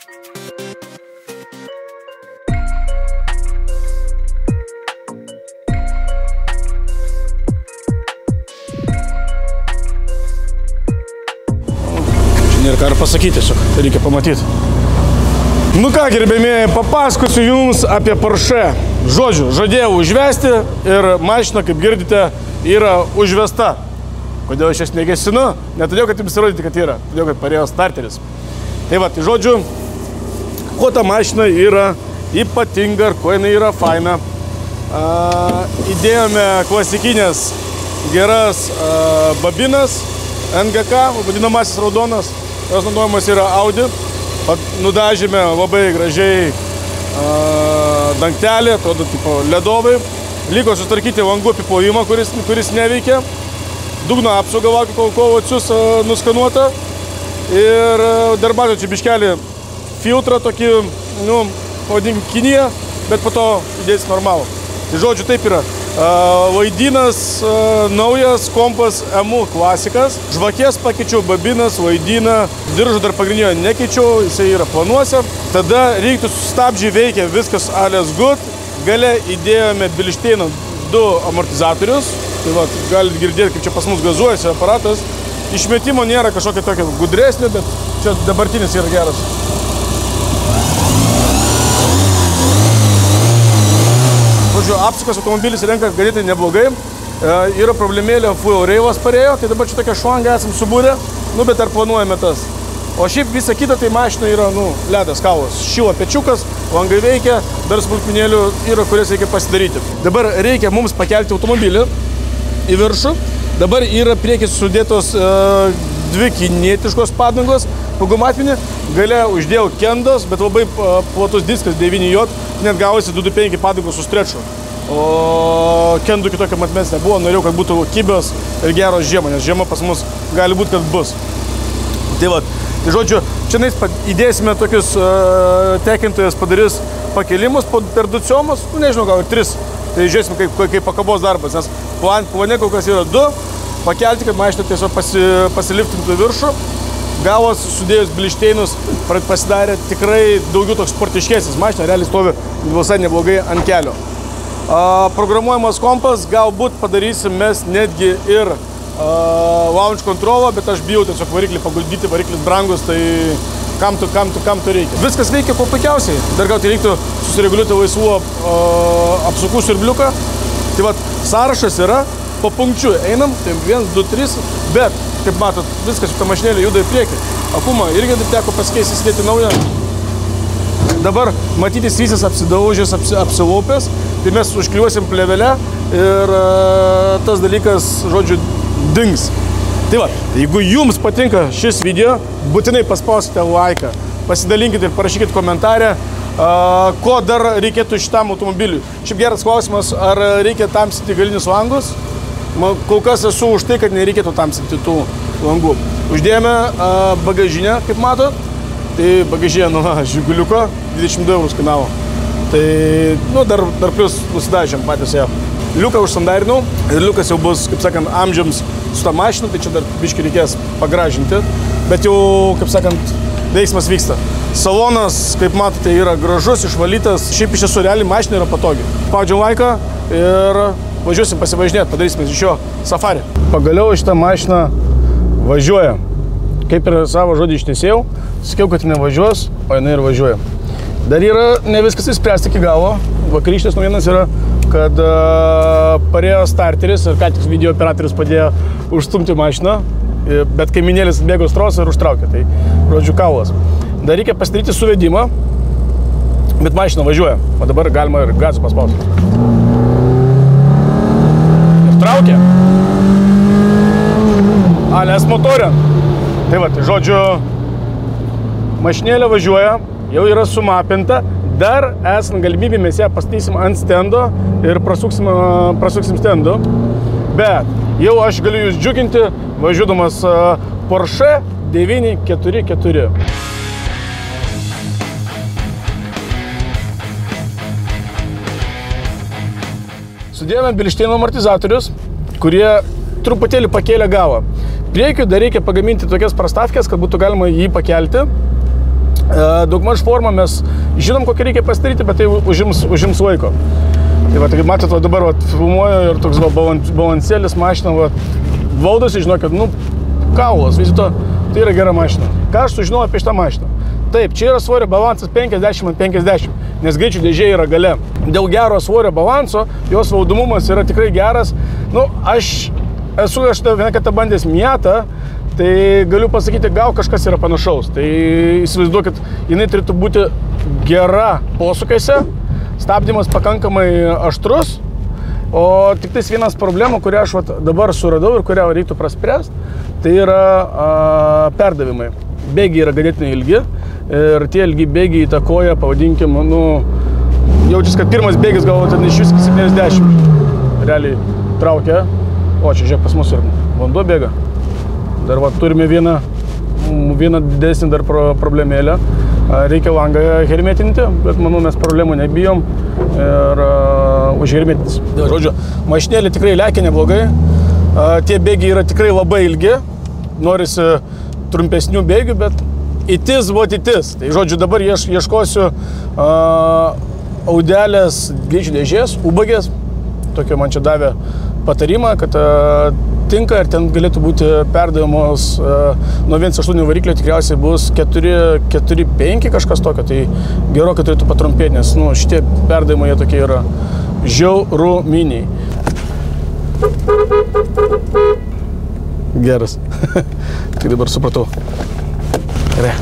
Nėra ką ir pasakyti, tiesiog reikia pamatyti. Nu ką, gerbėmieji, papasakosiu jums apie Porsche. Žodžiu, žadėjau užvesti ir mašina, kaip girdite, yra užvesta. Kodėl aš jas negesinu? Ne todėl, kad jums įrodyti, kad yra, todėl, kad parėjo starteris. Tai va, tai žodžiu, kuo ta mašina yra ypatinga ir kuo jinai yra faina. Įdėjome klasikinės geras babinas, NGK, vadinamasis raudonas. Jos naudojamas yra Audi. Nudažėme labai gražiai dangtelį, atrodo tipo ledovai. Liko sutvarkyti langų apiplovimą, kuris neveikia. Dugno apsaugą vakar kovacius nuskanuota. Ir dar mažą čia biškelį filtrą tokį, nu, pavadinkim Kiniją, bet po to įdėsi normalų. Tai žodžiu, taip yra. Vaidinas naujas, kompas EMU klasikas. Žvakės pakeičiau, babinas, vaidiną, diržų dar pagrindinio nekeičiau, jisai yra planuose. Tada reiktų sustabdžiai veikia, viskas alles good. Gale įdėjome Bilšteino 2 amortizatorius. Tai va, galite girdėti, kaip čia pas mus gazuojasi aparatas. Išmetimo nėra kažkokio tokio gudresnio, bet čia dabartinis yra geras. Žodžiu, apsukas automobilis renka ganėtai neblogai. Yra problemėlė, fuel reivas parėjo, tai dabar čia tokia šlanga esam subūrę, nu bet ar planuojame tas. O šiaip visa kita, tai mašina yra, nu, ledas, kaulas, šyla pečiukas, langai veikia, dar smulkmenėlių yra, kurias reikia pasidaryti. Dabar reikia mums pakelti automobilį į viršų. Dabar yra priekis sudėtos 2 kinietiškos padangos, pagumatvinį, gale uždėjau kendos, bet labai platus diskas 9J, net gavosi 225 padangos su streču. O kendų kitokio matmens nebuvo, norėjau, kad būtų kibios ir geros žiemą, nes žiema pas mus gali būti, kad bus. Tai va, tai žodžiu, čia įdėsime tokius tekintojas padarys pakelimus per 2 ciomus, nu nežinau, gal ir 3. Tai žiūrėsim, kaip pakabos darbas, nes plane kol kas yra 2, pakelti, kad mašina tiesiog pasiliftintų viršų. Gavos sudėjus Bilšteinus pasidarė tikrai daugiau toks sportiškesnis. Mašina realiai stovi visai neblogai ant kelio. Programuojamas kompas, galbūt padarysim mes netgi ir launch controlą, bet aš bijau tiesiog variklį paguldyti, variklis brangus, tai kam tu reikia. Viskas veikia kuo puikiausiai. Dar gal tai reiktų susireguliuoti laisvų apsukų siurbliuką. Tai vat, sąrašas yra, po punkčių einam, tai 1, 2, 3, bet kaip matot, viskas šitą mašinėlį juda į priekį. Akumą irgi teko pasikeisti, įsidėti naują. Dabar matytis visas apsidaužęs, apsilaupęs, tai mes užkliuosim plėvelę ir tas dalykas, žodžiu, dings. Tai va, jeigu jums patinka šis video, būtinai paspausite laiką, pasidalinkite ir parašykite komentarę, ko dar reikėtų šitam automobiliui. Šiaip geras klausimas, ar reikia tamsinti galinius langus? Kol kas esu už tai, kad nereikėtų tamsinti tų langų. Uždėjome bagažinę, kaip matot. Tai bagažinė nuo Žiguliuko 22 eurus kainavo. Tai, nu, dar plus nusidažėm patys ją. Liuką užsandarinau ir liukas jau bus, kaip sakant, amžiams su tą mašiną, tai čia dar biškį reikės pagražinti. Bet jau, kaip sakant, veiksmas vyksta. Salonas, kaip matote, yra gražus, išvalytas. Šiaip iš tiesų realiai mašina yra patogi. Spaudžiam laiką ir važiuosim pasivažinėti, padarysime iš jo safari. Pagaliau šitą mašiną važiuoja. Kaip ir savo žodį ištesėjau, sakiau, kad jinai važiuos, o jinai ir važiuoja. Dar yra ne viskas įspręsti iki galo. Vakarykštės naujienas yra, kad parėjo starteris ir ką tik video operatorius padėjo užstumti mašiną, bet kaiminėlis bėgo strosą ir užtraukė. Tai, žodžiu, kaulas. Dar reikia pasidaryti suvedimą, bet mašina važiuoja. O dabar galima ir gazą paspausti. Traukia. Alės motorė. Tai va, žodžiu, mašinėlė važiuoja, jau yra sumapinta. Dar esant galimybė mes ją pastatysim ant stendo ir prasuksim stendu. Bet jau aš galiu jūs džiuginti, važiuodamas Porsche 944. Sudėjome Bilšteino amortizatorius, kurie truputėlį pakėlė galvą. Priekiu dar reikia pagaminti tokias prastavkės, kad būtų galima jį pakelti. daugmaž formą mes žinom, kokį reikia pasidaryti, bet tai užims laiko. Tai va, tai matot, dabar filmuoju ir toks balansėlis mašina, valdosi, žinokit, kaulas, vis dėlto tai yra gera mašina. Ką aš sužinojau apie šitą mašiną? Taip, čia yra svorio balansas 50/50, nes greičių dėžė yra gale. Dėl gero svorio balanso, jos valdomumas yra tikrai geras. Aš esu vieną kartą bandęs Miatą, tai galiu pasakyti, gal kažkas yra panašaus. Tai įsivaizduokit, jinai turėtų būti gera posūkiuose, stabdymas pakankamai aštrus, o tik tais vienas problema, kurią aš dabar suradau ir kurią reiktų praspręsti, tai yra perdavimai. Bėgiai yra ganėtinai ilgi ir tie ilgi bėgiai įtakoja, pavadinkim, jaučiasi, kad pirmas bėgis gal ten iš vis 70 realiai traukia. O, čia žiūrėk, pas mus ir vanduo bėga. Dar turime vieną didesnį dar problemėlę. Reikia langą hermetinti, bet manau mes problemų nebijom ir užhermetintis. Žodžiu, mašinėlė tikrai lekia neblogai. Tie bėgiai yra tikrai labai ilgi. Norisi trumpesnių bėgių, bet itis. Tai žodžiu, dabar ieškosiu audelės greičių dėžės, ubagės. Tokio man čia davė patarimą, kad tinka ir ten galėtų būti perdavimos nuo 1.8 variklio tikriausiai bus 4.5 kažkas tokio, tai gerokai turėtų patrumpėti, nes šitie perdavimai jie tokie yra žiauruminiai. Geras. Tik dabar supratau. Gerai.